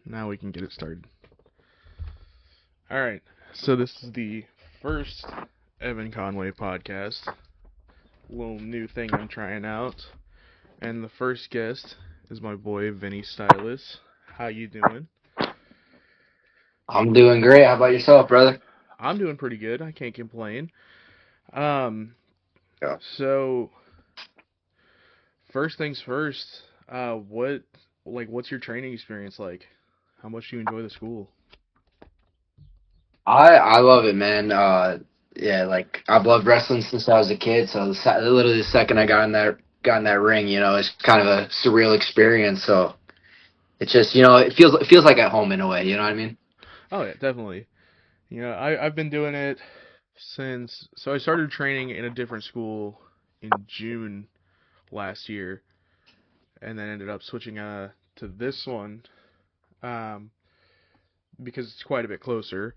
Now we can get it started. Alright, so this is the first Evan Conway podcast. Little new thing I'm trying out. And the first guest is my boy Vinny Stylus. How you doing? I'm doing great. How about yourself, brother? I'm doing pretty good. I can't complain. Um, Yeah. so first things first, what's your training experience like? How much do you enjoy the school? I love it, man. Yeah, like I've loved wrestling since I was a kid. So literally the second I got in that ring, it's kind of a surreal experience. So it's just it feels like at home in a way. You know what I mean? Oh yeah, definitely. I've been doing it so I started training in a different school in June last year, and then ended up switching to this one um, because it's quite a bit closer.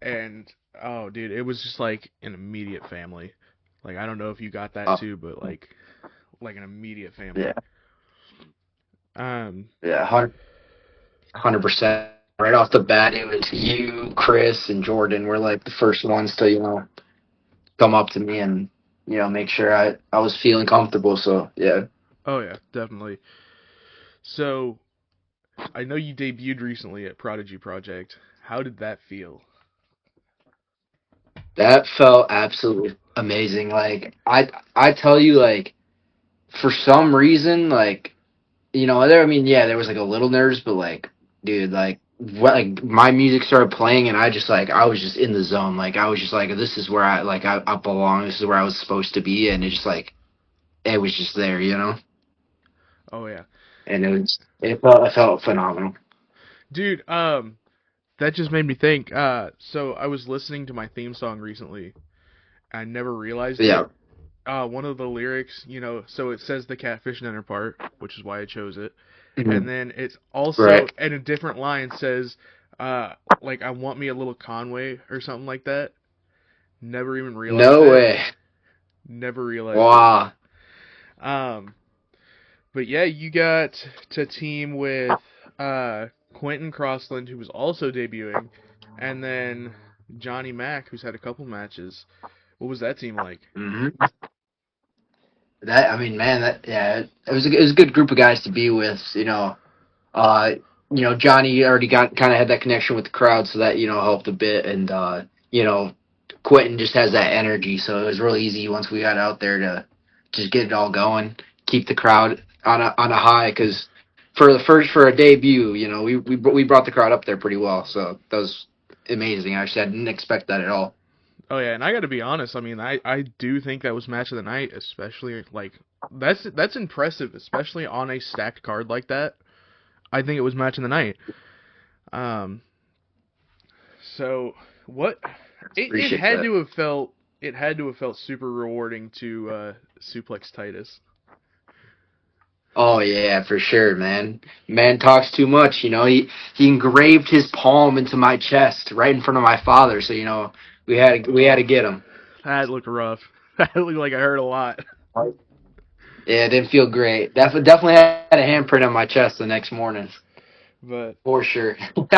And oh, dude, it was just like an immediate family. Like I don't know if you got that Oh, too, but like an immediate yeah, family. Um, yeah, 100%. Right off the bat, it was you, Chris, and Jordan were like the first ones to come up to me and make sure I was feeling comfortable. So yeah. oh yeah, definitely. So I know you debuted recently at Prodigy Project. How did that feel? That felt absolutely amazing. Like I tell you, like for some reason, like there. I mean, yeah, there was like a little nerves, but like, dude, like my music started playing, and I was just in the zone. Like I was just like, this is where I belong. This is where I was supposed to be, and it was just there. Oh yeah. And it felt phenomenal. Dude, that just made me think. So I was listening to my theme song recently. I never realized Yeah. it. One of the lyrics, so it says the catfish dinner part, which is why I chose it. And Mhm. then it's also, Right. in a different line, says, like, I want me a little Conway or something like that. Never even realized No it. way. Never realized it. Wow. Um, but yeah, you got to team with Quentin Crossland, who was also debuting, and then Johnny Mack, who's had a couple matches. What was that team like? Hmm. That I mean, man, that yeah, it was a good group of guys to be with. Uh, Johnny already got kind of had that connection with the crowd, so that helped a bit, and Quentin just has that energy, so it was really easy once we got out there to just get it all going, keep the crowd on a high, because for a debut, we brought the crowd up there pretty well, so that was amazing. Actually, I didn't expect that at all. Oh yeah, and I got to be honest. I mean, I do think that was match of the night, especially like that's impressive, especially on a stacked card like that. I think it was match of the night. Um, so what it Appreciate had that. to have felt super rewarding to suplex Titus. Oh yeah, for sure, man. Man talks too much, He engraved his palm into my chest right in front of my father, so we had to Oh, get him. that looked rough. That looked like I hurt a lot. Yeah, it didn't feel great. Definitely had a handprint on my chest the next morning, But for sure.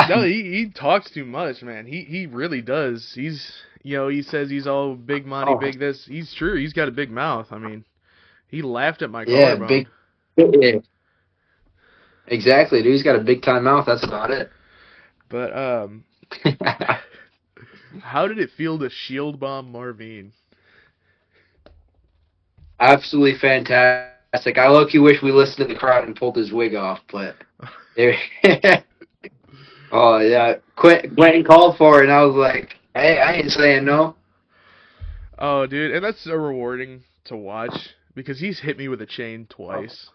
no, he talks too much, man. He really does. He says he's all big money, Oh big this. He's true. He's got a big mouth. I mean, he laughed at my yeah, collarbone. big. Yeah, exactly, dude. He's got a big time mouth. That's about it. But how did it feel to shield bomb Marvine? Absolutely fantastic. I low-key wish we listened to the crowd and pulled his wig off, but there. Oh yeah, Quentin called for it, and I was like, "Hey, I ain't saying no." Oh, dude, and that's so rewarding to watch because he's hit me with a chain Oh, twice.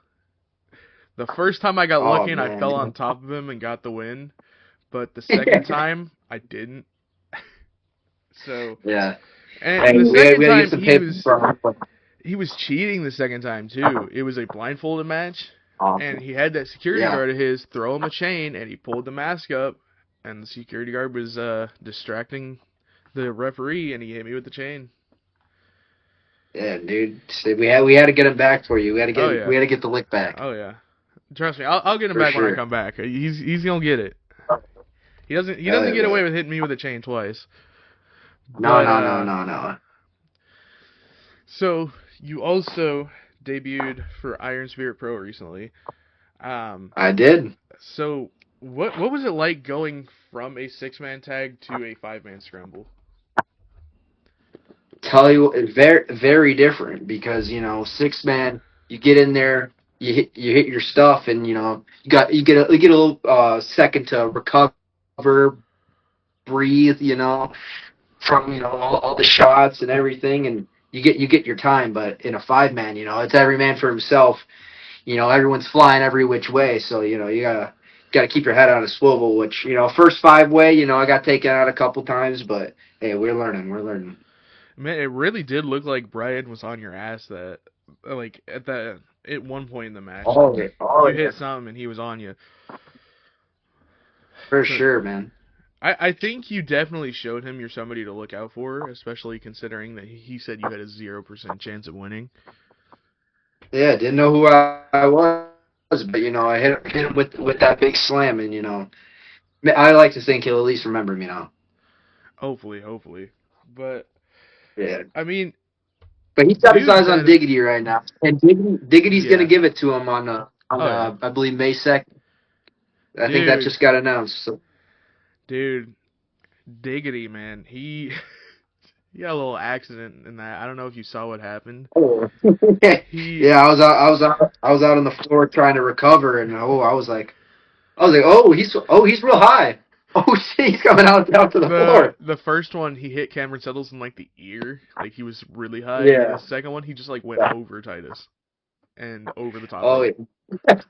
The first time I got oh lucky and I fell man. on top of him and got the win, but the second time I didn't. So, Yeah. and Hey, the second we had to get time some paper from him. he was cheating the second time too. It was a blindfolded match, and Awesome. he had that security Yeah. guard of his throw him a chain, and he pulled the mask up, and the security guard was distracting the referee, and he hit me with the chain. Yeah, dude. So we had to get him back for you. We had to Oh get yeah, we had to get the lick back. oh yeah. Trust me, I'll get him for back when I sure. come back. He's gonna get it. He doesn't Yeah, get away man. with hitting me with a chain twice. No, But no, no, no, no. so you also debuted for Iron Spirit Pro recently. Um, I did. so what was it like going from a 6-man tag to a 5-man scramble? Tell you, it's very different because six man, you get in there, you hit your stuff, and you get a little second to recover, breathe, from all the shots and everything, and you get your time. But in a five man, it's every man for himself. Everyone's flying every which way, so you gotta keep your head on a swivel. Which first five way, I got taken out a couple times, but hey, we're learning. Man, it really did look like Brian was on your ass that like at one point in the match. Like Oh yeah, oh you yeah, hit something and he was on you. for But sure, man. I think you definitely showed him you're somebody to look out for, especially considering that he said you had a 0% chance of winning. Yeah, didn't know who I was, but I hit him with that big slam, and I like to think he'll at least remember me now. Hopefully, hopefully. But Yeah, I mean, but he's got his dudes eyes on that Diggity right now, and Diggity's gonna yeah. give it to him on Oh yeah. I believe May 2nd. I think that Dude, just got announced. So. dude, Diggity, man. He got a little accident in that. I don't know if you saw what happened. Oh. He Yeah, I was out on the floor trying to recover, and I was like, oh, he's real high. Oh shit, he's coming out to the the floor. the first one he hit Cameron Settles in like the ear, like he was really high, and the Yeah. second one he just like went over Titus and over the top Oh rope. yeah.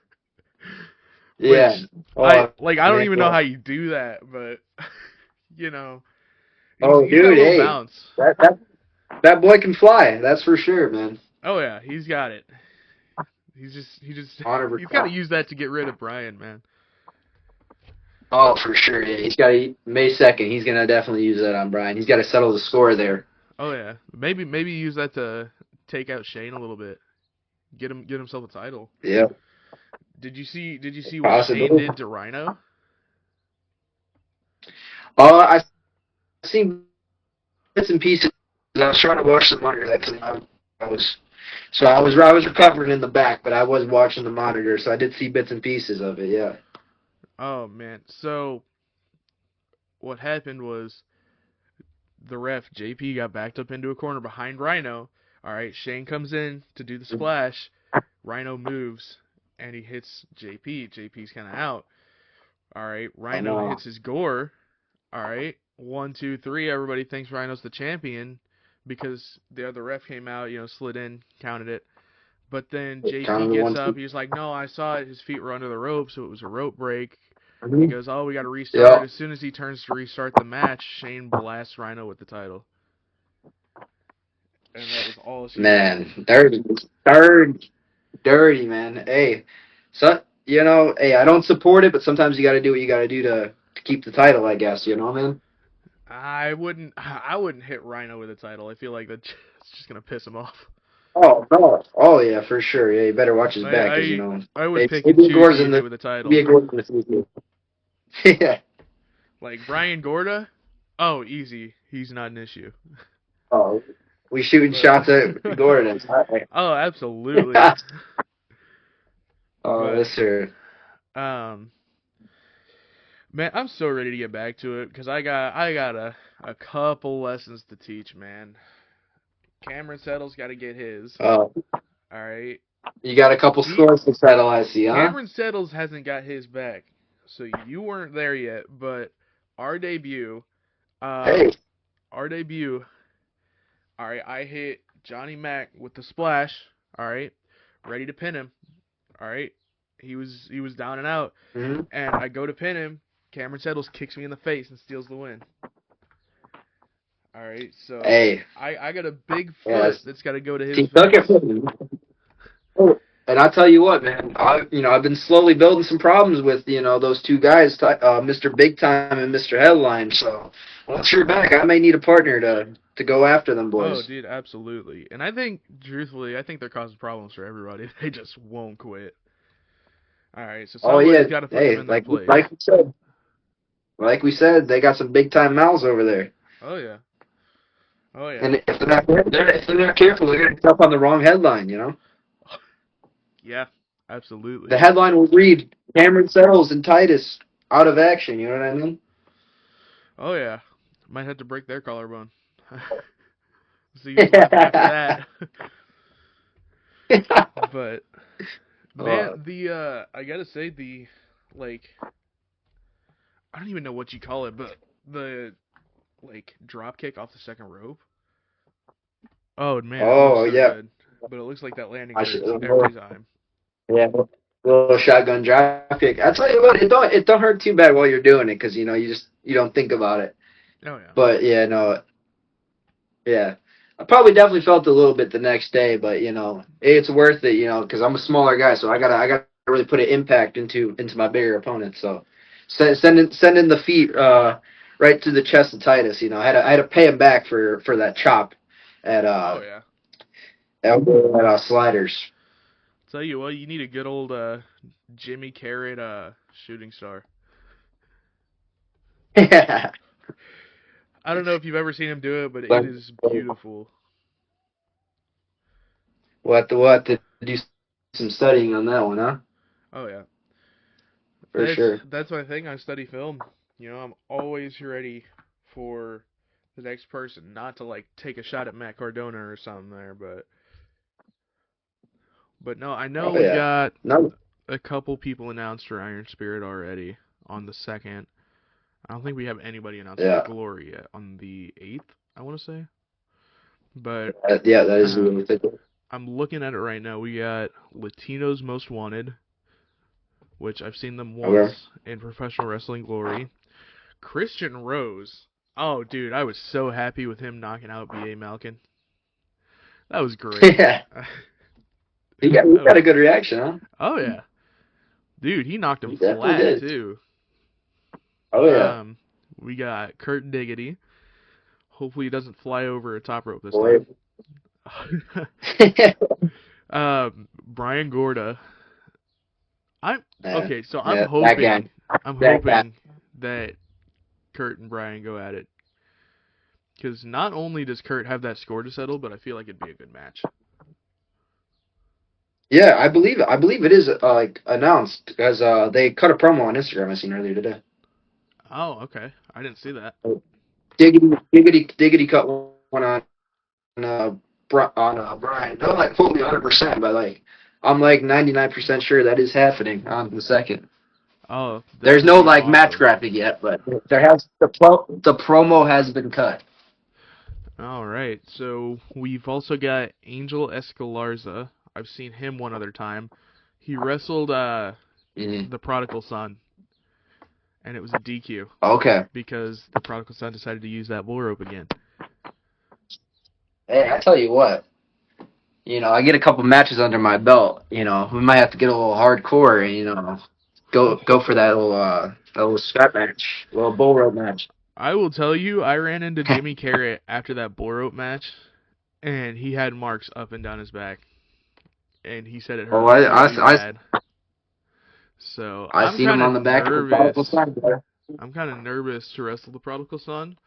Yeah. Which Oh I don't man. even know how you do that, but you know, Oh he's got a dude, little hey, bounce. that boy can fly. That's for sure, man. Oh yeah, he's got it. He just Honor he's got to recall. use that to get rid of Brian, man. Oh, for sure. Yeah, he's got May 2nd. He's gonna definitely use that on Brian. He's got to settle the score there. Oh yeah, maybe use that to take out Shane a little bit. Get himself a title. Yeah, Did you see what Shane possibility. did to Rhino? I've seen bits and pieces. I was trying to watch the monitor that time. I was recovering in the back, but I was watching the monitor, so I did see bits and pieces of it. Yeah. Oh man. So what happened was the ref JP got backed up into a corner behind Rhino. All right, Shane comes in to do the splash. Rhino moves and he hits JP. JP's kind of out. All right, Oh Rhino no. hits his gore. All right, 1, 2, 3. Everybody thinks Rhino's the champion because the other ref came out, slid in, counted it. But then Count JP of the gets one, up. two. He's like, "No, I saw it. His feet were under the rope, so it was a rope break." He Mm-hmm. goes, "Oh, we got to restart." Yeah. As soon as he turns to restart the match, Shane blasts Rhino with the title, and that was all she wrote. Man, dirty, man. Hey, so hey, I don't support it, but sometimes you got to do what you got to do to keep the title, I guess. Man. I wouldn't hit Rhino with a title. I feel like that's just gonna piss him off. Oh no. Oh yeah, for sure. Yeah, you better watch his I back, because I, I would hey, pick and maybe choose who Gore's you in hit the with a maybe title. Gore's in the future. Yeah. Like Brian Gorda. Oh, easy. He's not an issue. Oh, we shooting But shots at Gordon. oh, absolutely. Oh, But yes, sir. um, man, I'm so ready to get back to it because I got a couple lessons to teach, man. Cameron Settle's got to get his. Oh, All right. you got a couple He scores to settle, I see, huh? Cameron Settles hasn't got his back, so you weren't there yet. But our debut, Hey. our debut. All right, I hit Johnny Mac with the splash. All right, ready to pin him. All right, he was down and out, Hmm. and I go to pin him. Cameron Settles kicks me in the face and steals the win. All right, so Hey. I got a big foot Yes. that's got to go to his He took it face. from me. Oh, and I tell you what, man, I've been slowly building some problems with those two guys, Mr. Big Time and Mr. Headline. So once you're back, I may need a partner to go after them Oh, boys. dude, absolutely. And I think, truthfully, they're causing problems for everybody. They just won't quit. All right, so Oh yeah, somebody's got to put them hey, in their place. like we said, they got some big time mouths over there. Oh yeah. Oh yeah. And if they're not careful, they're gonna pick up on the wrong headline. You know, Yeah, absolutely. the headline will read Cameron Settles and Titus out of action. You know what I mean? Oh yeah. Might have to break their collarbone. See who's left after that. But uh, man, I gotta say like I don't even know what you call it, but the like drop kick off the second rope. Oh man, it looks oh so yeah, good. But it looks like that landing I should. hurts every time. Yeah, little shotgun drop kick. I tell you what, it don't hurt too bad while you're doing it because you don't think about it. Oh yeah. But yeah, no, yeah. I probably definitely felt a little bit the next day, but it's worth it, because I'm a smaller guy, so I gotta really put an impact into my bigger opponents. So sending the feet right to the chest of Titus. I had to pay him back for that chop at Oh yeah. Sliders. Tell you what, you need a good old Jimmy Carrot shooting star. Yeah. I don't know if you've ever seen him do it, but it But is beautiful. we'll have to do some studying on that one, huh? Oh yeah. For sure. That's my thing. I study film. I'm always ready for the next person, not to like take a shot at Matt Cardona or something there, but no, I know Oh we yeah. got No. a couple people announced for Iron Spirit already on the 2nd. I don't think we have anybody announced for Yeah. Glory yet on the 8th, I want to say. But Yeah, that is the um, only thing. I'm looking at it right now. We got Latinos Most Wanted, which I've seen them Okay. once in Professional Wrestling Glory. Christian Rose. Oh, dude, I was so happy with him knocking out B.A. Malkin. That was great. Yeah. He got, he That got was. a good reaction, huh? Oh yeah, dude, he knocked him He definitely flat did. too. Oh yeah. Um, we got Kurt Diggity. Hopefully, he doesn't fly over a top rope this Boy. time. Brian Gorda. I'm Yeah. okay. So I'm Yeah. That guy. hoping. I'm That guy. hoping that Kurt and Brian go at it. Because not only does Kurt have that score to settle, but I feel like it'd be a good match. Yeah, I believe it. I believe it is like announced because they cut a promo on Instagram I seen earlier today. Oh, okay. I didn't see that. Diggity cut one uh Brian. Don't like fully 100%, but like I'm like 99% sure that is happening on the 2nd. Oh, that There's would no be like match awesome. graphic yet, but the promo has been cut. All right. So we've also got Angel Escalarza. I've seen him one other time. He wrestled Mhm. the Prodigal Son, and it was a DQ Okay. because the Prodigal Son decided to use that bull rope again. Hey, I tell you what. I get a couple matches under my belt. We might have to get a little hardcore and go for that little scrap match, little bull rope match. I will tell you, I ran into Jimmy Carrot after that bull rope match, and he had marks up and down his back, and he said it Oh, hurt really bad. So I seen him on the back of the prodigal son, bro. I'm kind of nervous to wrestle the Prodigal Son,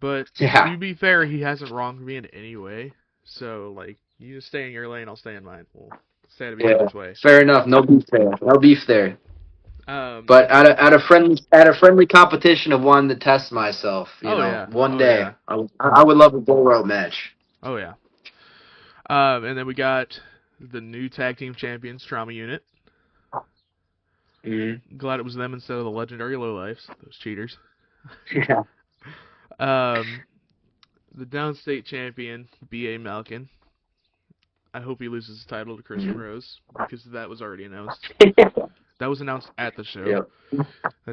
but Yeah, to be fair, he hasn't wronged me in any way. So like, you just stay in your lane, I'll stay in mine. We'll stay out of each yeah. other's way. Fair enough. No beef there. No beef there. Um. But at a friendly competition of one to test myself, Oh yeah. one Oh day yeah. I would love a bull rope match. Oh yeah. And then we got the new tag team champions, Trauma Unit. Mm-hmm. Glad it was them instead of the legendary Lowlifes, those cheaters. Yeah. Um, the downstate champion, B.A. Malkin. I hope he loses his title to Christian Mm-hmm. Rose because that was already announced. That was announced at the show Yep.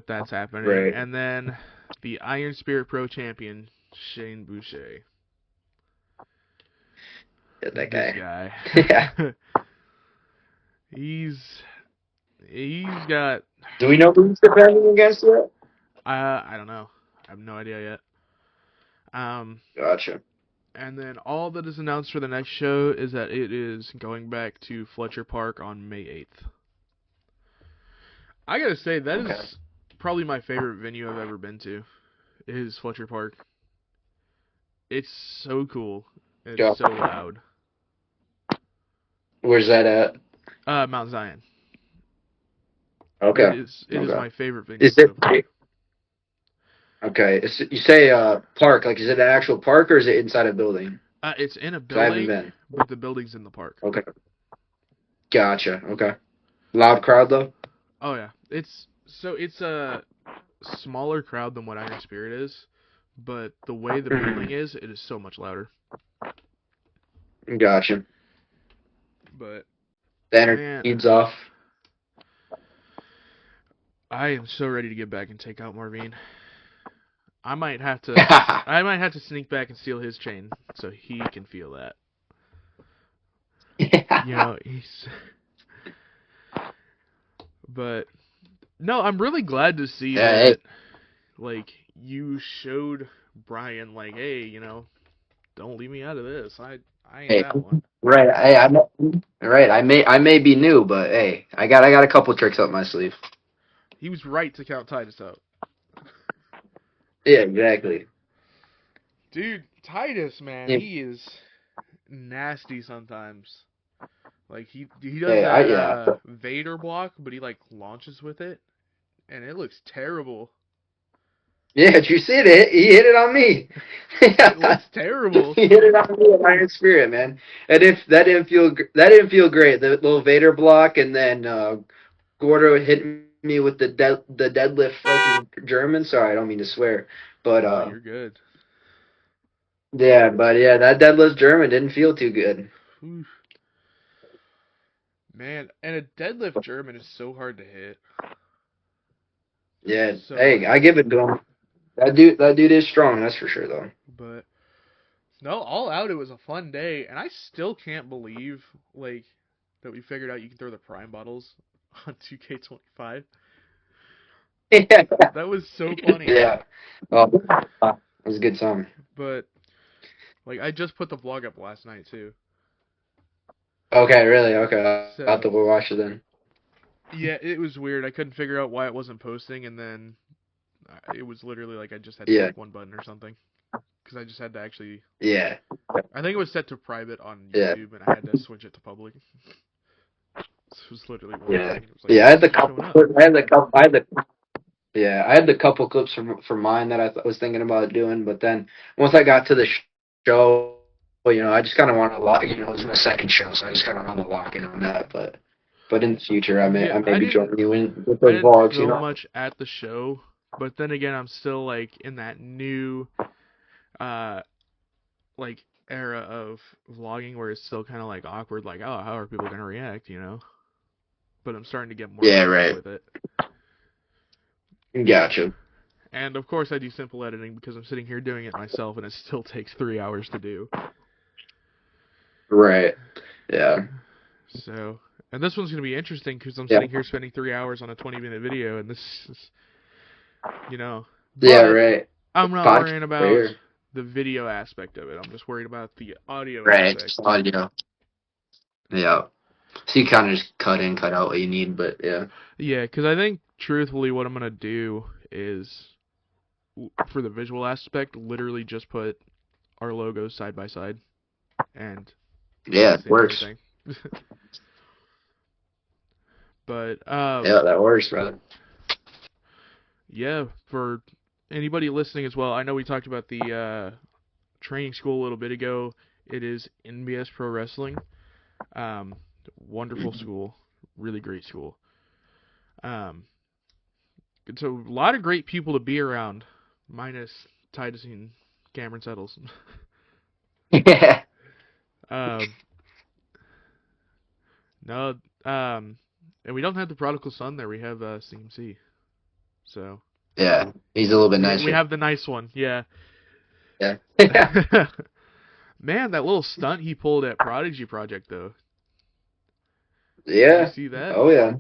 that's happening. Right. And then the Iron Spirit Pro champion, Shane Boucher. Get that This guy. guy. Yeah. he's got Do we know who he's defending against yet? I don't know. I have no idea yet. Gotcha. And then all that is announced for the next show is that it is going back to Fletcher Park on May 8th. I gotta say that Okay. is probably my favorite venue I've ever been to. Is Fletcher Park. It's so cool. It's Yeah. so loud. Where's that at? Mount Zion. Okay. It is Okay. my favorite venue Is so far. it okay? You say park, like is it an actual park or is it inside a building? It's in a 'Cause I haven't building, been. but the building's in the park. Okay. Gotcha. Okay. Loud crowd though. Oh yeah, it's a smaller crowd than what Iron Spirit is, but the way the building Mhm. is, it is so much louder. Gotcha. But The energy man, feeds off. I am so ready to get back and take out Marvin. I might have to I might have to sneak back and steal his chain so he can feel that. You know, he's but no, I'm really glad to see Hey, that like you showed Brian like, hey, don't leave me out of this. I ain't hey, that one. right. Hey, right. I may be new, but hey, I got a couple tricks up my sleeve. He was right to count Titus out. Yeah, exactly. Dude, Titus, man, Yeah, he is nasty sometimes. Like he does hey, that yeah. Vader block, but he like launches with it and it looks terrible. Yeah, did you see it? He hit it on me. It looks terrible. He hit it on me with Iron Spirit, man. And if that didn't feel great. The little Vader block, and then Gordo hit me with the deadlift fucking German. Sorry, I don't mean to swear, but No, you're good. yeah, that deadlift German didn't feel too good. Oof. Man, and a deadlift German is so hard to hit. Yeah, So hard hey, to I hit. give it to him. That dude is strong. That's for sure, though. But no, all out it was a fun day, and I still can't believe like that we figured out you can throw the prime bottles on 2K25. That was so funny. Yeah. Oh, it was a good song. But like I just put the vlog up last night too. Okay, really? Okay, I'll have So to go watch it then. yeah, it was weird. I couldn't figure out why it wasn't posting, and then it was literally like I just had to Yeah, click one button or something because I just had to actually. yeah, I think it was set to private on yeah, YouTube, and I had to switch it to public. So it was literally one yeah, thing. It was like, yeah. why is it not showing up? I had the couple clips from mine that was thinking about doing, but then once I got to the show, I just kind of wanted to lock. It was my second show, so I just kind of wanted to lock in on that. But in the future, I may Yeah, I may be joining you in with I those didn't vlogs. film much at the show, but then again, I'm still like in that new, uh, like era of vlogging where it's still kind of like awkward, like, oh, how are people gonna react? But I'm starting to get more Yeah, comfortable right. with it. Gotcha. And of course, I do simple editing because I'm sitting here doing it myself, and it still takes 3 hours to do. Right. Yeah. So, and this one's gonna be interesting because I'm Yeah. sitting here spending 3 hours on a 20-minute video, and this is, you know, Yeah. but Right. I'm not Podcast worrying right about here. the video aspect of it. I'm just worried about the audio Right. aspect. Just audio. Yeah. So you kind of just cut in, cut out what you need, but yeah. Yeah, because I think truthfully, what I'm gonna do is for the visual aspect, literally just put our logos side by side, and Yeah, that's it the entire works. thing. But Yeah, that works, brother. yeah, for anybody listening as well, I know we talked about the training school a little bit ago. It is NBS Pro Wrestling. Um, Wonderful school, really great school. Um, so a lot of great people to be around, minus Titus and Cameron Settles. Yeah. um, no, and we don't have the prodigal son there. We have CMC. So Yeah. He's a little bit we nicer. have the nice one. Yeah. Yeah. Man, that little stunt he pulled at Prodigy Project though. Did you Yeah. see that? Oh yeah.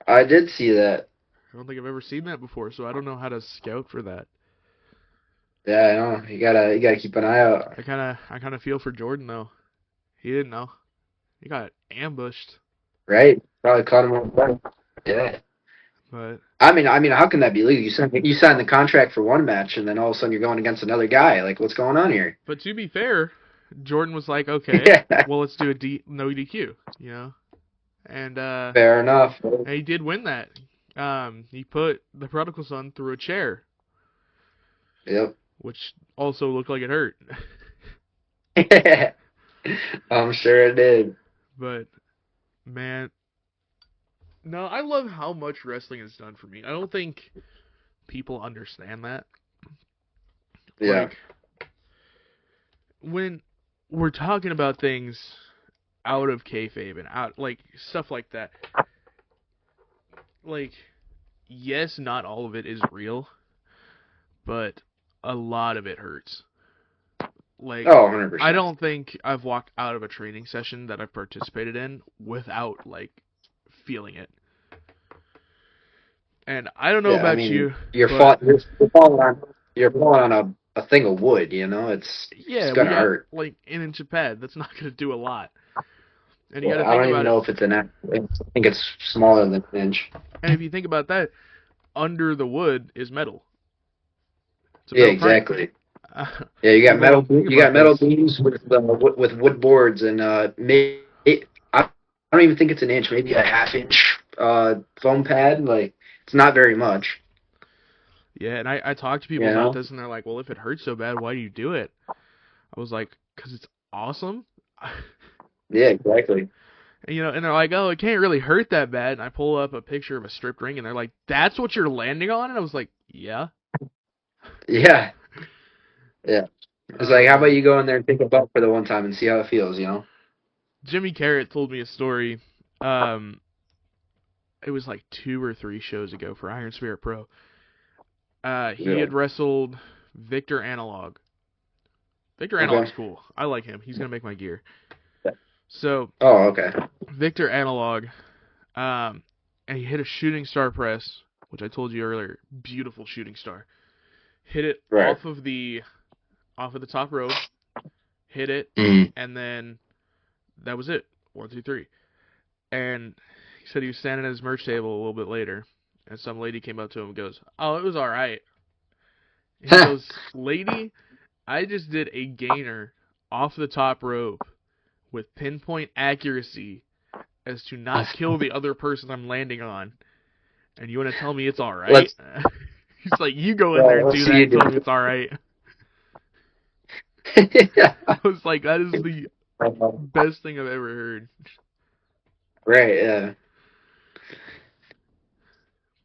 I did see that. I don't think I've ever seen that before, so I don't know how to scout for that. Yeah, I know. You gotta keep an eye out. I kind of feel for Jordan though. He didn't know. He got ambushed. Right? Probably caught him on fire. Yeah. But how can that be legal? You sign the contract for one match, and then all of a sudden you're going against another guy. Like, what's going on here? to be fair, Jordan was like, okay, Yeah, well let's do a no DQ, and fair enough. he did win that. He put the prodigal son through a chair, Yep. which also looked like it hurt. I'm sure it did. But man, no, I love how much wrestling has done for me. I don't think people understand that. Yeah. Like when we're talking about things out of kayfabe and out like stuff like that. Like, yes, not all of it is real, but a lot of it hurts. Like, Oh, I 100%. don't think I've walked out of a training session that I've participated in without like feeling it. And I don't know Yeah, I about mean, you, but you're falling on a thing of wood. It's yeah, we gonna got hurt. like an inch of pad. That's not gonna do a lot. And you got Yeah, to I think don't even about it. know if it's an. I think it's smaller than an inch. And if you think about that, under the wood is metal. It's a Yeah, metal frame. exactly. Yeah, you got People metal. don't think You got about metal this. beams with wood boards, and I don't even think it's an inch. Maybe a half inch foam pad. Like, it's not very much. Yeah, and I talk to You people about know. this, and they're like, "Well, if it hurts so bad, why do you do it?" I was like, "Cause it's awesome." Yeah, exactly. And they're like, "Oh, it can't really hurt that bad." And I pull up a picture of a stripped ring, and they're like, "That's what you're landing on?" And I was like, "Yeah." Yeah, yeah. It's like, how about Um, you go in there and take a butt for the one time and see how it feels? Jimmy Carrot told me a story. Um, it was like 2 or 3 shows ago for Iron Spirit Pro. He Yeah. had wrestled Victor Analog. Victor Okay. Analog's cool. I like him. He's gonna make my gear. So Oh, okay. Victor Analog, um, and he hit a shooting star press, which I told you earlier. Beautiful shooting star. Hit it Right. off of the top rope. Hit it, Mm. and then that was it. 1, 2, 3. And he said he was standing at his merch table a little bit later, and some lady came up to him and goes, "Oh, it was all right." And he goes, "Lady, I just did a gainer off the top rope with pinpoint accuracy as to not kill the other person I'm landing on. And you want to tell me it's alright?" let's He's like, "You go in there and let's do see that you and do tell me it's alright." it. I was like, that is the best thing I've ever heard. Right. Yeah.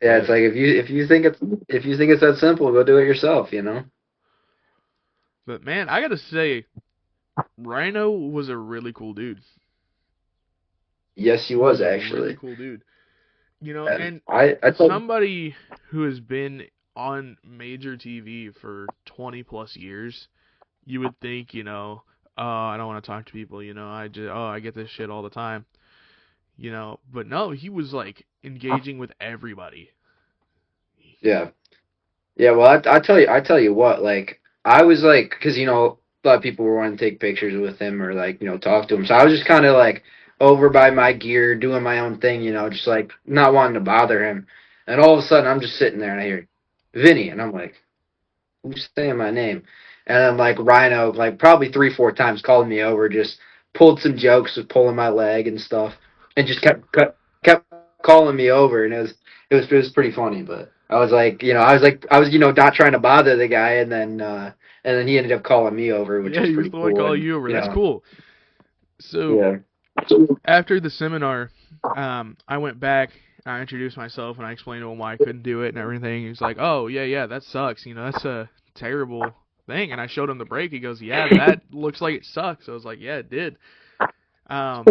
Yeah. It's But, like if you think it's that simple, go do it yourself. but man, I gotta say, Rhino was a really cool dude. Yes, he He was was a really actually. cool dude. And And I told. somebody who has been on major TV for 20 plus years, you would think, oh, I don't want to talk to people, I get this shit all the time, but no, he was like engaging with everybody. Yeah. Yeah. Well, I tell you what. Like, I was like, because a lot of people were wanting to take pictures with him or like talk to him. So I was just kind of like over by my gear, doing my own thing. Just like not wanting to bother him. And all of a sudden, I'm just sitting there and I hear Vinny, and I'm like, who's saying my name? And then like Rhino, like probably 3, 4 times called me over, just pulled some jokes with pulling my leg and stuff, and just kept calling me over, and it was pretty funny. But I was not trying to bother the guy, and then he ended up calling me over, which Yeah, was he was pretty the one cool. calling And you over. That's cool. So yeah, after the seminar, I went back. I introduced myself and I explained to him why I couldn't do it and everything. He was like, "Oh yeah, yeah, that sucks. That's a terrible thing." And I showed him the break. He goes, "Yeah, that looks like it sucks." I was like, "Yeah, it did." Um,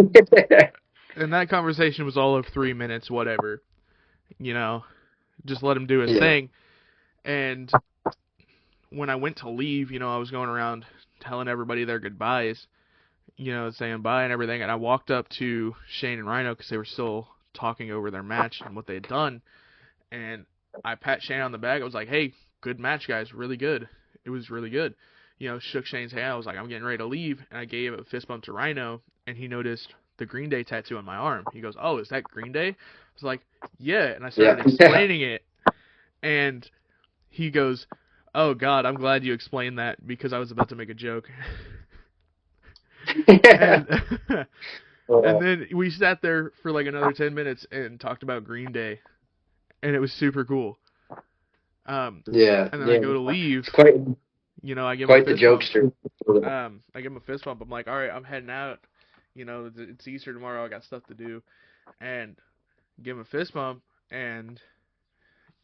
and that conversation was all of 3 minutes, whatever. You know, just let him do his yeah, thing. And when I went to leave, I was going around telling everybody their goodbyes, saying bye and everything. And I walked up to Shane and Rhino because they were still talking over their match and what they had done. And I pat Shane on the back. I was like, "Hey, good match, guys. Really good. It was really good." Shook Shane's hand. I was like, "I'm getting ready to leave." And I gave a fist bump to Rhino. And he noticed the Green Day tattoo on my arm. He goes, "Oh, is that Green Day?" I was like, "Yeah," and I Yeah. started explaining it, and he goes, "Oh God, I'm glad you explained that because I was about to make a joke." And and then we sat there for like another 10 minutes and talked about Green Day, and it was super cool. Yeah. And then I Yeah. go to leave, It's quite I give him a quite the fist bump. jokester. I give him a fist bump. I'm like, all right, I'm heading out. It's Easter tomorrow. I got stuff to do, and give him a fist bump. And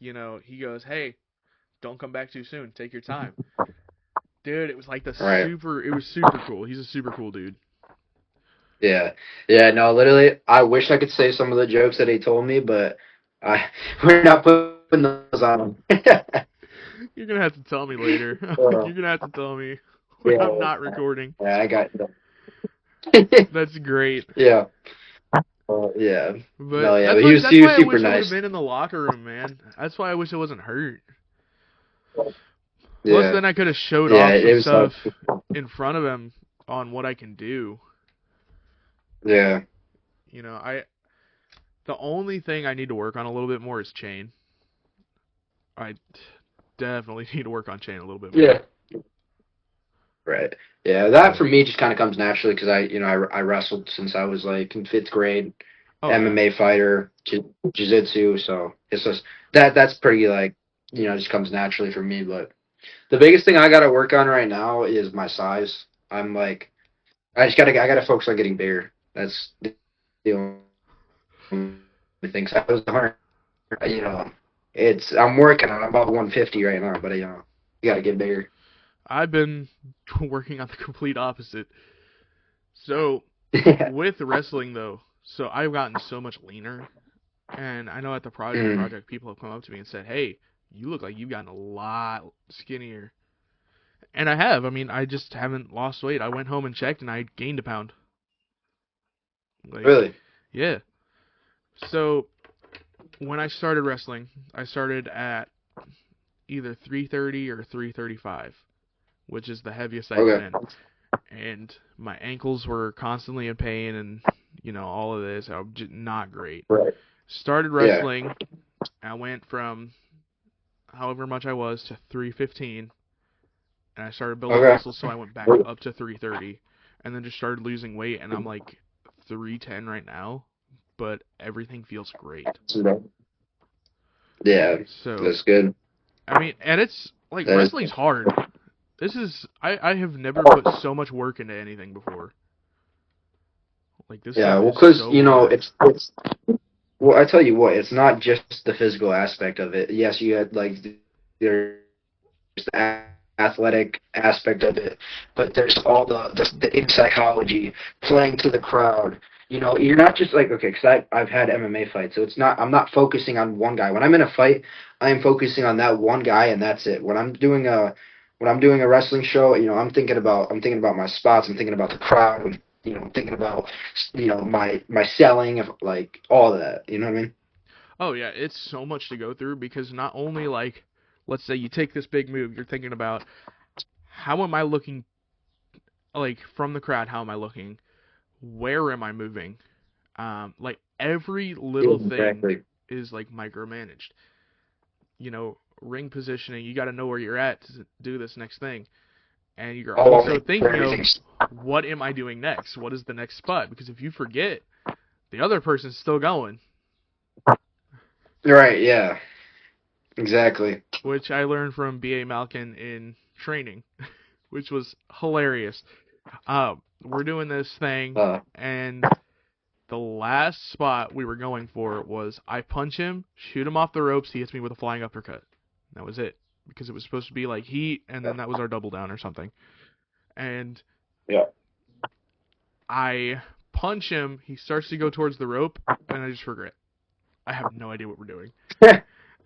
he goes, hey, don't come back too soon. Take your time, dude. It was like Right. it was super cool. He's a super cool dude. Yeah. Yeah, no, literally, I wish I could say some of the jokes that he told me, but I we're not putting those on him. You're gonna have to tell me later. uh, You're gonna have to tell me when I'm yeah. not recording. Yeah, I got That's great. yeah. Yeah. No, But yeah, but he was that's he was why I super wish I would have nice. been in the locker room, man. That's why I wish I wasn't hurt. Plus, Yeah. then I could have showed Yeah, off some it was stuff in front of him on what I can do. yeah. I the only thing I need to work on a little bit more is chain. I definitely need to work on chain a little bit more. Yeah. Right. Yeah, that for me just kind of comes naturally because I wrestled since I was like in fifth grade, Oh yeah. MMA fighter, jiu-jitsu. So it's just that's pretty like just comes naturally for me. But the biggest thing I got to work on right now is my size. I'm like I gotta focus on getting bigger. That's the only thing. 'Cause I was 100, it's I'm working on. I'm about 150 right now, but you gotta get bigger. I've been working on the complete opposite. So Yeah. with wrestling though, so I've gotten so much leaner, and I know at the Mm. project people have come up to me and said, "Hey, you look like you've gotten a lot skinnier." And I have. I mean, I just haven't lost weight. I went home and checked, and I gained a pound. Like, Really? yeah. So when I started wrestling, I started at either 330 or 335, which is the heaviest I've Okay. been. And my ankles were constantly in pain, and all of this. I was just not great. Right. Started Yeah. wrestling. I went from however much I was to 315, and I started building Okay. muscle, so I went back up to 330, and then just started losing weight, and I'm like 310 right now, but everything feels great. Yeah, So, that's good. I mean, and it's like That is. wrestling's hard. I have never put so much work into anything before. Like this Yeah, stuff well, is because so hard. it's well, I tell you what, it's not just the physical aspect of it. Yes, you had like there's the athletic aspect of it, but there's all the in psychology, playing to the crowd. You're not just like okay, because I've had MMA fights, so I'm not focusing on one guy. When I'm in a fight, I am focusing on that one guy, and that's it. When I'm doing a wrestling show, I'm thinking about my spots, I'm thinking about the crowd, I'm thinking about my selling, of like all of that. You know what I mean? Oh yeah, it's so much to go through because not only like, let's say you take this big move, you're thinking about how am I looking like from the crowd, how am I looking? Where am I moving? Like every Yeah, little thing exactly. is like micromanaged. Ring positioning, you got to know where you're at to do this next thing. And you're All also thinking of everything's what am I doing next? What is the next spot? Because if you forget, the other person's still going, right. Yeah, exactly. which I learned from B.A. Malkin in training, which was hilarious. We're doing this thing, and the last spot we were going for was I punch him, shoot him off the ropes, he hits me with a flying uppercut. That was it. Because it was supposed to be like heat, and then that was our double down or something. And Yeah. I punch him, he starts to go towards the rope, and I just regret. I have no idea what we're doing.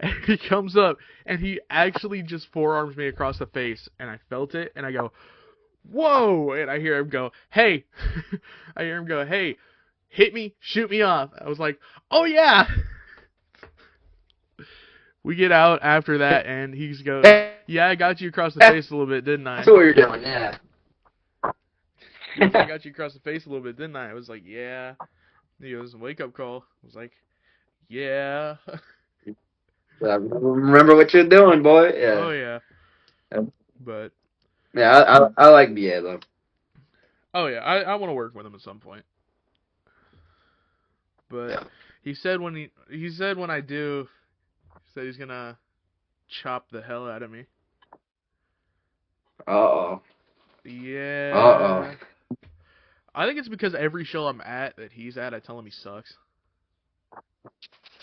And he comes up, and he actually just forearms me across the face, and I felt it, and I go, whoa! And I hear him go, hey! I hear him go, hey, hit me, shoot me off. I was like, oh yeah! We get out after that, and he goes, yeah, I got you across the face a little bit, didn't I? That's what you're doing, yeah. He goes, I got you across the face a little bit, didn't I? I was like, yeah. He goes, wake up call. I was like, yeah. Remember what you're doing, boy. Oh Yeah. yeah. But Yeah, I like BA though. oh yeah, I want to work with him at some point. But Yeah. he said when I do, he said he's gonna chop the hell out of me. Uh oh. Uh Yeah. I think it's because every show I'm at that he's at, I tell him he sucks.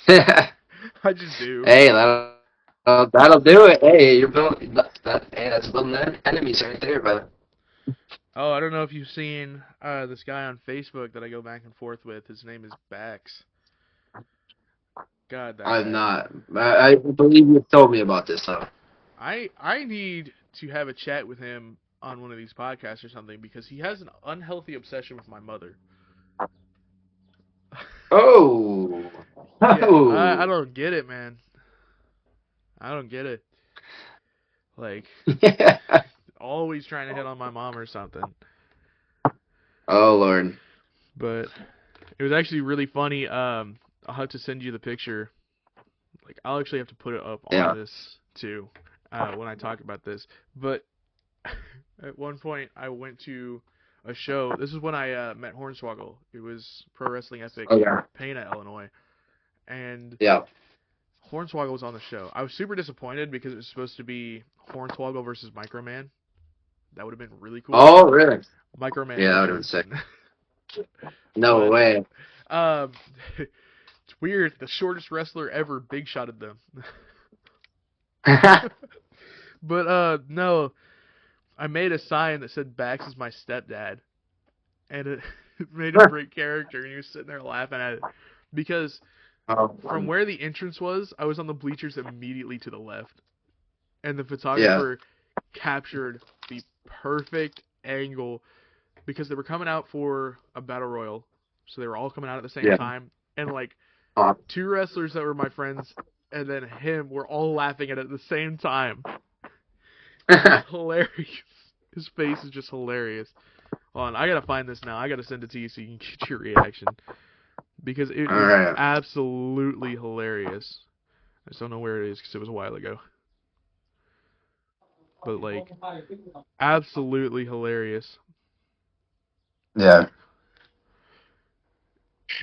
oh. I just do. Hey, that'll do it. Hey, you're building hey, that's building enemies right there, brother. Oh, I don't know if you've seen this guy on Facebook that I go back and forth with. His name is Bax. God, that I'm guy. not. I believe you told me about this though. I need to have a chat with him on one of these podcasts or something because he has an unhealthy obsession with my mother. Oh. Yeah, I Oh. don't get it, man. I don't get it. Like, always trying to hit on my mom or something. Oh Lord. But it was actually really funny. I'll have to send you the picture. Like, I'll actually have to put it up on Yeah. this too when I talk about this. But at one point, I went to a show. This is when I met Hornswoggle. It was Pro Wrestling Epic Okay. in Pana, Illinois, and Yeah. Hornswoggle was on the show. I was super disappointed because it was supposed to be Hornswoggle versus Microman. That would have been really cool. Oh really? Microman Yeah, that would have been injured. sick. No But way. um, it's weird. The shortest wrestler ever big shotted them. But no, I made a sign that said Bax is my stepdad, and it, it made him break character, and he was sitting there laughing at it because Oh, from where the entrance was, I was on the bleachers immediately to the left, and the yeah. photographer captured the perfect angle because they were coming out for a battle royal, so they were all coming out at the same Yeah. time, and like Oh. two wrestlers that were my friends and then him were all laughing at it at the same time. It was hilarious. His face is just hilarious. Hold on, I gotta find this now. I gotta send it to you so you can get your reaction because it All is right. absolutely hilarious. I just don't know where it is because it was a while ago. But like, absolutely hilarious. Yeah.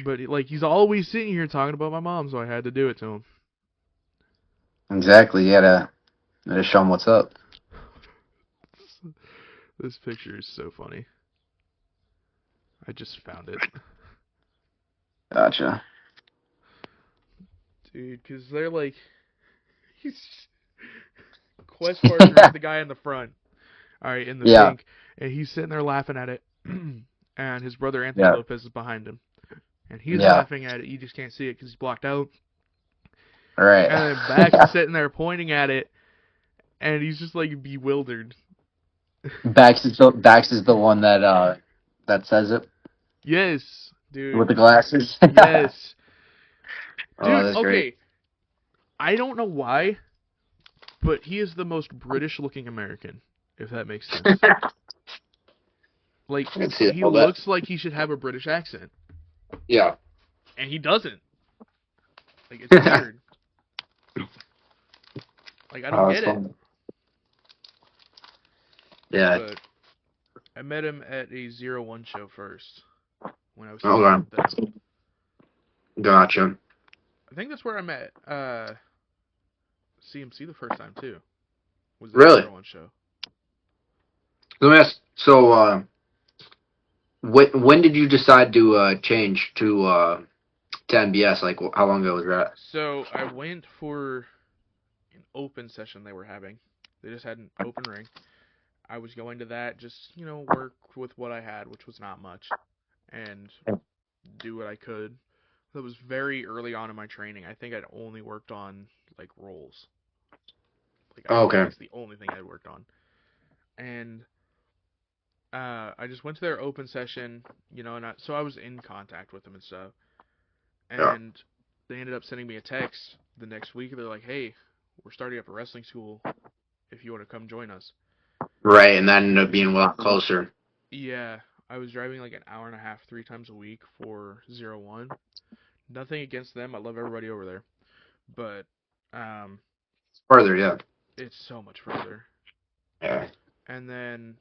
But like, he's always sitting here talking about my mom, so I had to do it to him. Exactly. You gotta show them what's up. This picture is so funny. I just found it. Gotcha. Dude, because they're like, he's quest partner with the guy in the front. Alright, in the Yeah. pink. And he's sitting there laughing at it. And his brother Anthony Yeah. Lopez is behind him. And he's Yeah. laughing at it. You just can't see it because he's blocked out. All right. And then Bax is sitting there pointing at it. And he's just like bewildered. Bax is the one that says it Yes, dude. with the glasses. Yes. Oh, Dude, that's great. okay. I don't know why, but he is the most British looking American, if that makes sense. Like, I can see that. he All that. looks like he should have a British accent. Yeah. And he doesn't. Like, it's weird. Like, I don't Oh, get that's it. fun. Yeah. But I met him at a 0-1 show first. When I was Hold teaming with on. them. Gotcha. I think that's where I met CMC the first time, too. Was that Really? 0-1 show. Let me ask. So, when did you decide to change to NBS? Like, how long ago was that? So, I went for an open session they were having. They just had an open ring. I was going to that, just, work with what I had, which was not much, and do what I could. That was very early on in my training. I think I'd only worked on, like, rolls. Like, I Oh, think okay. that's the only thing I'd worked on. And I just went to their open session, so I was in contact with them and stuff. Yeah. And they ended up sending me a text the next week. They're like, hey, we're starting up a wrestling school if you want to come join us. Right, and that ended up being a lot closer. Yeah, I was driving like an hour and a half 3 times a week for 01. Nothing against them. I love everybody over there. But um, Further, yeah. it's so much further. Yeah. And then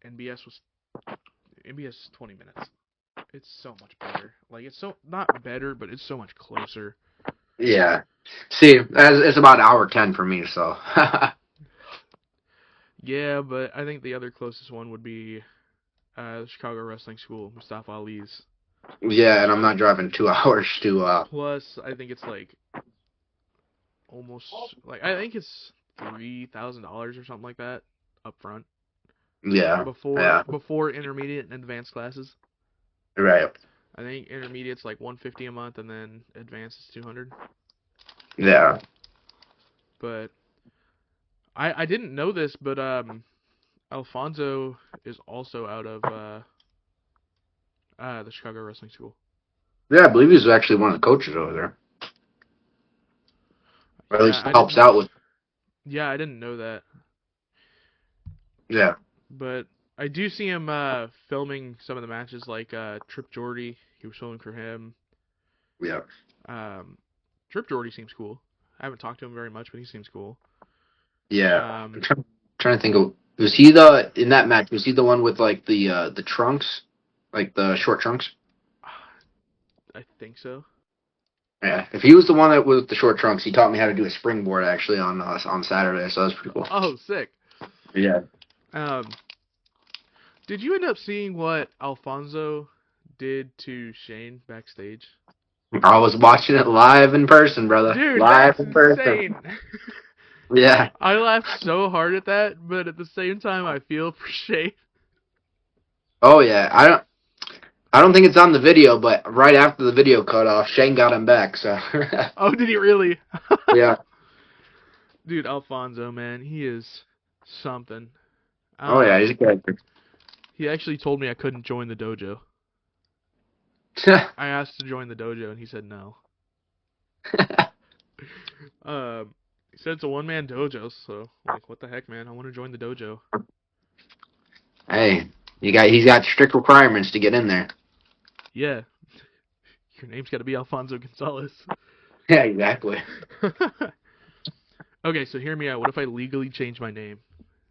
NBS was NBS 20 minutes. It's so much better. Like it's so not better, but it's so much closer. Yeah. See, it's about hour 10 for me, so. Yeah, but I think the other closest one would be the Chicago Wrestling School, Mustafa Ali's. Yeah, and I'm not driving 2 hours to. Plus, I think it's like almost like I think it's $3,000 or something like that up front Yeah. Yeah. before intermediate and advanced classes. Right. I think intermediate's like 150 a month, and then advanced is 200. Yeah. But I didn't know this, but Alfonso is also out of the Chicago Wrestling School. Yeah, I believe he's actually one of the coaches over there. Or at Yeah, least helps out with. I didn't know that. Yeah. But I do see him filming some of the matches, like Trip Jordy. He was filming for him. Yeah. Trip Jordy seems cool. I haven't talked to him very much, but he seems cool. Yeah. Trying to think of. Was he in that match? Was he the one with like the trunks, like the short trunks? I think so. Yeah. If he was the one that with the short trunks, he taught me how to do a springboard actually on Saturday, so that was pretty cool. Oh, sick. Yeah. Did you end up seeing what Alfonso did to Shane backstage? I was watching it live in person, brother. Dude, Live that's in person. insane. Yeah. I laughed so hard at that, but at the same time, I feel for Shane. Oh yeah. I don't think it's on the video, but right after the video cut off, Shane got him back. So. Oh, did he really? Yeah. Dude, Alfonso, man, he is something. Oh yeah, he's a character. He actually told me I couldn't join the dojo. I asked to join the dojo, and he said no. He said it's a one-man dojo, so like, what the heck, man? I want to join the dojo. Hey, he's got strict requirements to get in there. Yeah, your name's got to be Alfonso Gonzalez. Yeah, exactly. Okay, so hear me out. What if I legally change my name?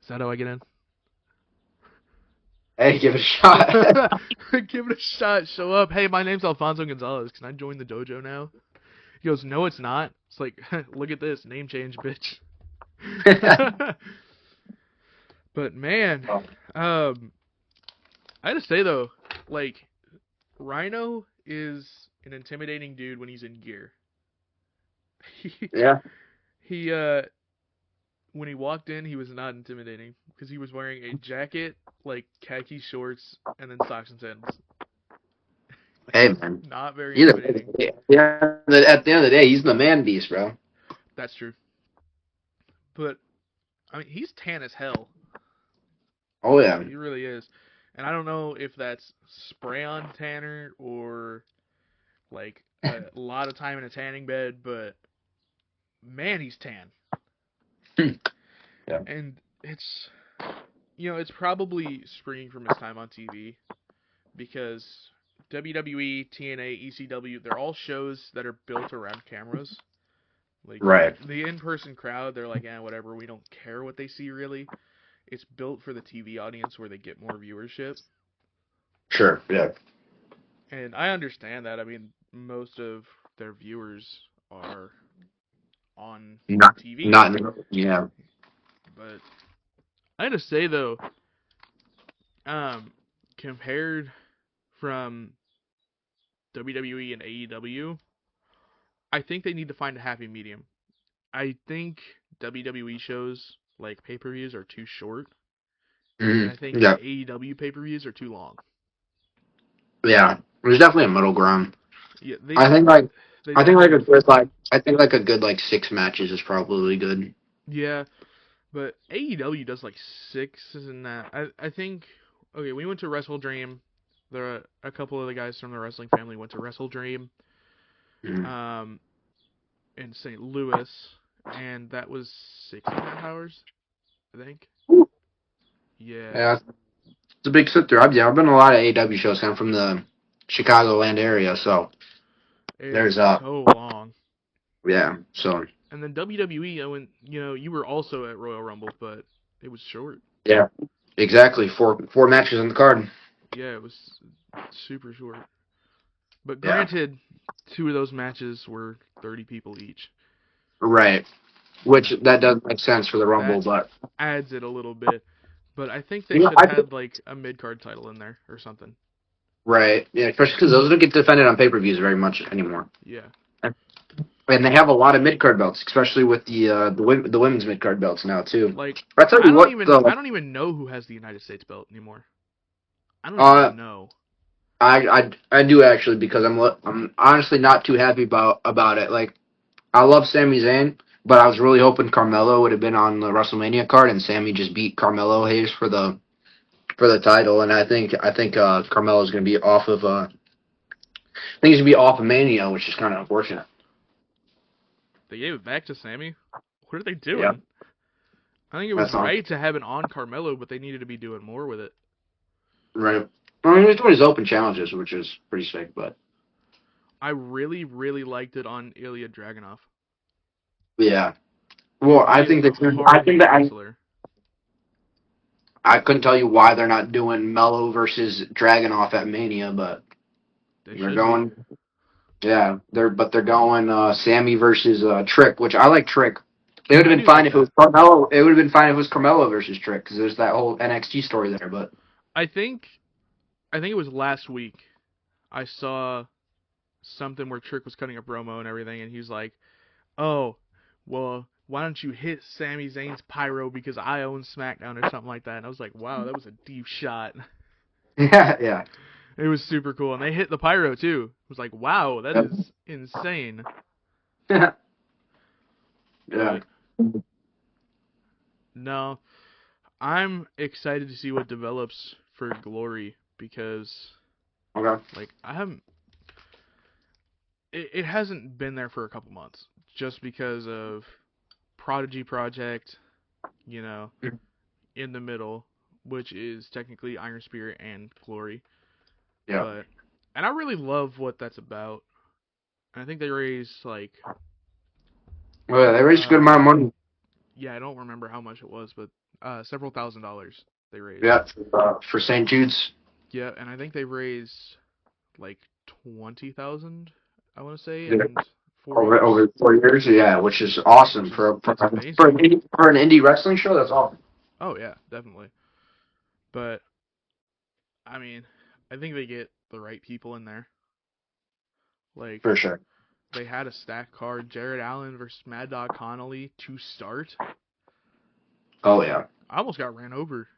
Is that how I get in? Hey, give it a shot. Give it a shot. Show up. Hey, my name's Alfonso Gonzalez. Can I join the dojo now? He goes, no, it's not. It's like, look at this. Name change, bitch. But, man, I had to say, though, like, Rhino is an intimidating dude when he's in gear. Yeah. He, when he walked in, he was not intimidating because he was wearing a jacket, like khaki shorts, and then socks and sandals. Hey, man. Not very intimidating. Yeah. At the end of the day, he's the man beast, bro. That's true. But, I mean, he's tan as hell. Oh, yeah. He really is. And I don't know if that's spray-on tanner or, like, a lot of time in a tanning bed, but, man, he's tan. Yeah. And it's, it's probably springing from his time on TV because WWE, TNA, ECW, they're all shows that are built around cameras. Like, right. The in-person crowd, they're like, whatever, we don't care what they see, really. It's built for the TV audience where they get more viewership. Sure, yeah. And I understand that. I mean, most of their viewers are on TV. Yeah. But I had to say, though, compared from WWE and AEW, I think they need to find a happy medium. I think WWE shows, like pay-per-views, are too short. And I think AEW pay-per-views are too long. Yeah. There's definitely a middle ground. Yeah, I think a good 6 matches is probably good. Yeah, but AEW does 6 and that. I think we went to Wrestle Dream. A couple of the guys from the wrestling family went to Wrestle Dream. Mm-hmm. In St. Louis, and that was 6.5 hours, I think. Ooh. Yeah. Yeah. It's a big sit through. I've been to a lot of AEW shows kind of from the Chicagoland area, so It's there's so long. yeah, so And then WWE, when you were also at Royal Rumble, but it was short. yeah, exactly. Four matches on the card. Yeah, it was super short. But Yeah, granted, two of those matches were 30 people each. right. Which that does make sense for the Rumble, That but adds it a little bit. But I think they you know, should have had like a mid card title in there or something. right, yeah, especially because those don't get defended on pay-per-views very much anymore. Yeah. And they have a lot of mid card belts, especially with the women's mid card belts now too. Like I tell you what, I though, don't even know who has the United States belt anymore. I don't uh, even know. I do actually because I'm honestly not too happy about it. Like I love Sami Zayn, but I was really hoping Carmelo would have been on the WrestleMania card, and Sami just beat Carmelo Hayes for the title. And I think Carmelo's going to be off of I think he's going to be off of Mania, which is kind of unfortunate. They gave it back to Sammy. What are they Yeah, doing? I think it was that's not right to have it on Carmelo, but they needed to be doing more with it. right. I mean, he's doing his open challenges, which is pretty sick, but I really, really liked it on Ilya Dragunov. yeah. Well, Dude, he I is think a that I think hard-hitting that wrestler. I couldn't tell you why they're not doing Mello versus Dragunov at Mania, but They they're should be. going. Yeah, they're going Sammy versus Trick, which I like Trick. It would have I been do fine like if it was that. Carmelo. It would have been fine if it was Carmelo versus Trick because there's that whole NXT story there. But I think I think it was last week. I saw something where Trick was cutting a promo and everything, and he's like, "Oh, well, why don't you hit Sami Zayn's pyro because I own SmackDown or something like that?" And I was like, "Wow, that was a deep shot." yeah, yeah, It was super cool, and they hit the pyro too. It was like, "Wow, that is insane." yeah, yeah. But no, I'm excited to see what develops for Glory because, Okay. like, I haven't. It hasn't been there for a couple months just because of Prodigy Project, you know, in the middle, which is technically Iron Spirit and Glory. Yeah. And I really love what that's about. And I think they raised like, Well, yeah, they raised a good uh, amount of money. yeah, I don't remember how much it was, but several $1,000s they raised. Yeah, for St. Jude's. Yeah, and I think they raised like 20,000, I want to say, Yeah. in 4 years, Over 4 years. Yeah, which is awesome which is for that's for amazing. an indie wrestling show. That's awesome. Oh yeah, definitely. But I mean, I think they get the right people in there. Like For sure. they had a stacked card, Jared Allen versus Mad Dog Connolly to start. Oh yeah. I almost got ran over.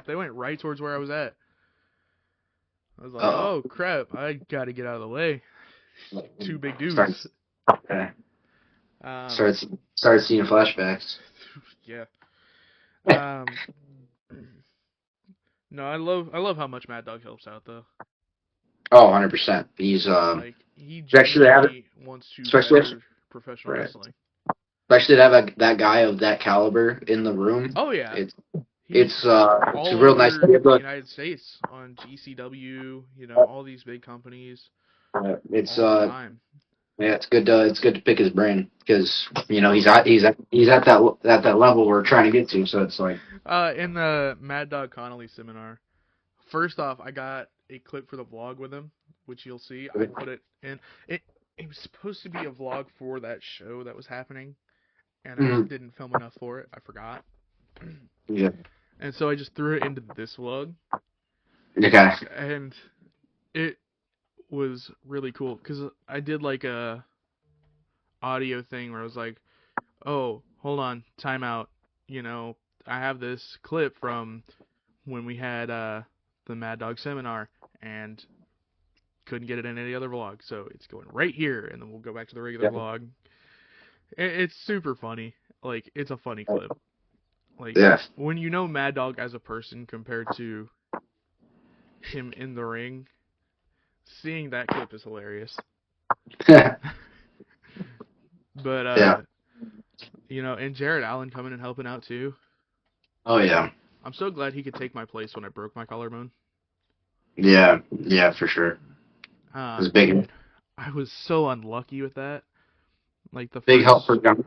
They went right towards where I was at. I was like, Uh oh crap, I gotta get out of the way. oh. Two big Starts. dudes. Okay. Um, Starts seeing flashbacks. yeah. Um, no, I love how much Mad Dog helps out though. Oh, 100%. He's Like he especially to have it, genuinely wants to especially better professional right. wrestling. Especially to have that guy of that caliber in the room. Oh yeah, It's he's it's a all real nice over thing. the But United States on GCW, all these big companies it's all the time. yeah, it's good to pick his brain because Oh yeah. he's at that level we're trying to get to. So it's like In the Mad Dog Connolly seminar, first off, I got a clip for the vlog with him, which you'll see. I put it in. It it was supposed to be a vlog for that show that was happening, and I mm, didn't film enough for it. I forgot. yeah, And so I just threw it into this vlog, okay, and it was really cool because I did like a audio thing where I was like, "Oh, hold on, timeout." You know, I have this clip from when we had the Mad Dog seminar and couldn't get it in any other vlog, so it's going right here, and then we'll go back to the regular yeah, vlog. It's super funny. Like, it's a funny clip. Like, yeah, when you know Mad Dog as a person compared to him in the ring, seeing that clip is hilarious. But yeah. and Jared Allen coming and helping out too. Oh yeah, I'm so glad he could take my place when I broke my collarbone. Yeah, yeah, for sure. It was big, Dude, I was so unlucky with that. Like the big help for John.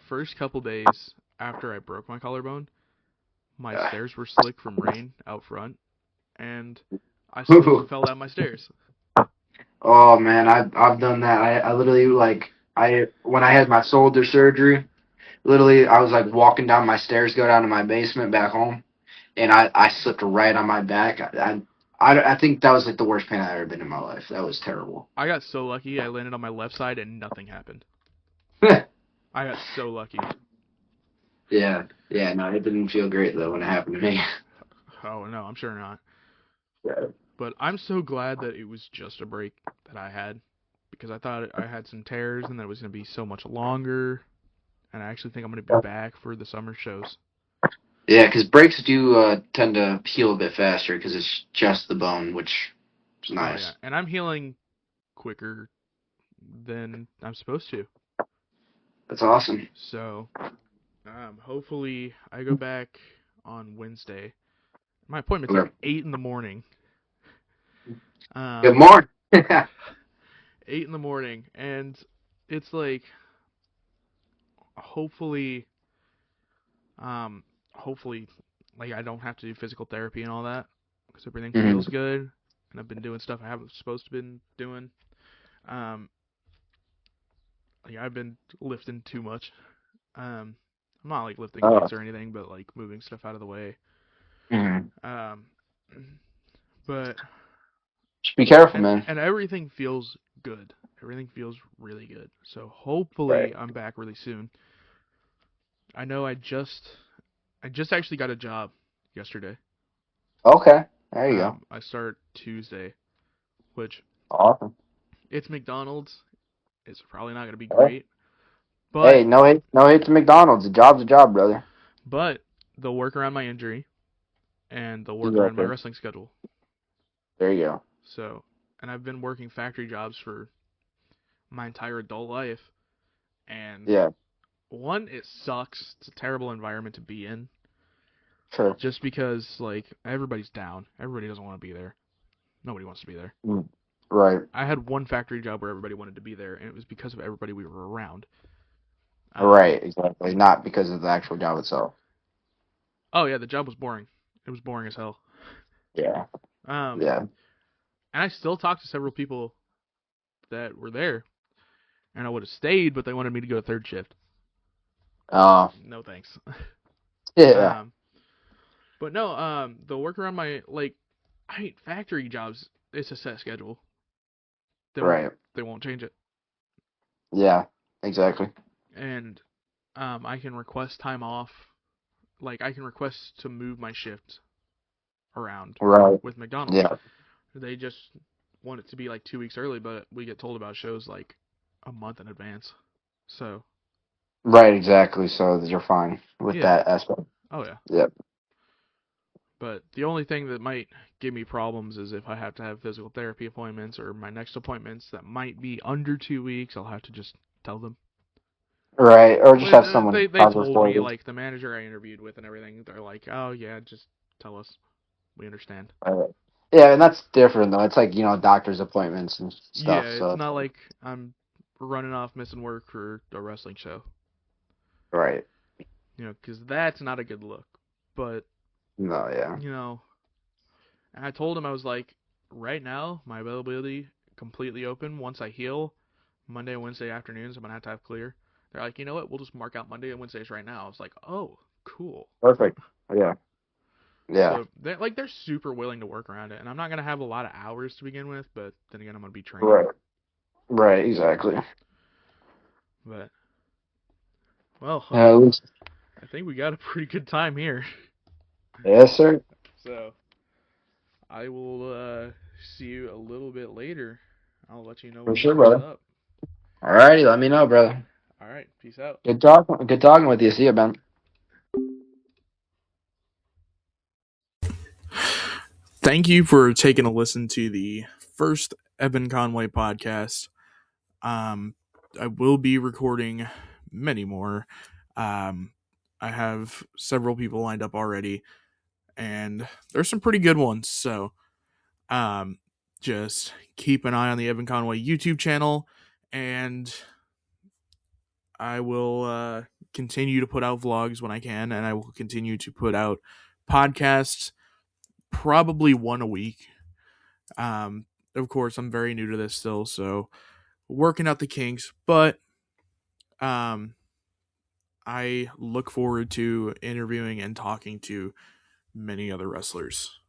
first couple days after I broke my collarbone, my Yeah. stairs were slick from rain out front, and I slipped and fell down my stairs. Oh man, I've done that. I literally like I when I had my shoulder surgery, literally I was like walking down my stairs, go down to my basement back home, and I slipped right on my back. I think that was like the worst pain I've ever been in my life. That was terrible. I got so lucky I landed on my left side and nothing happened. I got so lucky. Yeah, yeah, no, it didn't feel great though when it happened to me. Oh no, I'm sure not. Yeah. But I'm so glad that it was just a break that I had because I thought I had some tears and that it was going to be so much longer. And I actually think I'm going to be back for the summer shows. Yeah, because breaks do tend to heal a bit faster because it's just the bone, which is Oh yeah, nice. and I'm healing quicker than I'm supposed to. That's awesome. So hopefully I go back on Wednesday. My appointment's at Okay. 8 in the morning. Good Um, morning. 8 in the morning, and it's like hopefully, um, hopefully, like I don't have to do physical therapy and all that because everything feels Mhm. good, and I've been doing stuff I haven't supposed to been doing. Um, like I've been lifting too much. I'm not like lifting Oh. weights or anything, but like moving stuff out of the way. Mhm. Um, but Just be careful, and man. and everything feels good. Everything feels really good. So hopefully Right. I'm back really soon. I know I just actually got a job yesterday. Okay. There you go. I start Tuesday, which Awesome. it's McDonald's. It's probably not going to be Hey, great, but hey, no hate to McDonald's. A job's a job, brother. but they'll work around my injury and they'll work around my Exactly. wrestling schedule. There you go. So, and I've been working factory jobs for my entire adult life, and Yeah. one, it sucks. It's a terrible environment to be in, Sure. just because like everybody's down. Everybody doesn't want to be there. Nobody wants to be there. Mm. Right. I had one factory job where everybody wanted to be there, and it was because of everybody we were around. Um, Right. Exactly. Not because of the actual job itself. oh yeah, the job was boring. It was boring as hell. Yeah. Um, Yeah. and I still talked to several people that were there, and I would have stayed, but they wanted me to go to third shift. Uh. No thanks. Yeah. um, but no, the work around my like, I hate factory jobs. It's a set schedule. They won't Right. they won't change it, Yeah. Exactly. and I can request time off. Like I can request to move my shift around Right. with McDonald's. Yeah. They just want it to be like 2 weeks early, but we get told about shows like a month in advance. So Right. Exactly. So that you're fine with yeah, that aspect. oh yeah. Yep. But the only thing that might give me problems is if I have to have physical therapy appointments or my next appointments that might be under 2 weeks. I'll have to just tell them. Right. Or just Well, have someone they cover told for me you. like the manager I interviewed with and everything. They're like, oh yeah, just tell us. We understand. Right. Yeah, and that's different though. It's like doctor's appointments and Yeah, stuff. it's So not like I'm running off missing work for a wrestling show. right. Because that's not a good look. But No. Yeah. you know, and I told him I was like, right now my availability completely open. Once I heal, Monday and Wednesday afternoons I'm gonna have to have clear. They're like, you know what? We'll just mark out Monday and Wednesdays right now. I was like, oh, cool. Perfect. Yeah. Yeah. So they're super willing to work around it, and I'm not gonna have a lot of hours to begin with, but then again I'm gonna be training. Right. Right. Exactly. But well, At least, I think we got a pretty good time here. yes, sir. So I will see you a little bit later. I'll let you know For when sure, summer's brother. up. Alrighty, let me know, brother. All right, peace out. Good talking. Good talking with you. See you, Ben. Thank you for taking a listen to the first Evan Conway podcast. I will be recording many more. Um, I have several people lined up already, and there's some pretty good ones. So just keep an eye on the Evan Conway YouTube channel, and I will continue to put out vlogs when I can, and I will continue to put out podcasts, probably one a week. Of course, I'm very new to this still, so working out the kinks, but I look forward to interviewing and talking to many other wrestlers.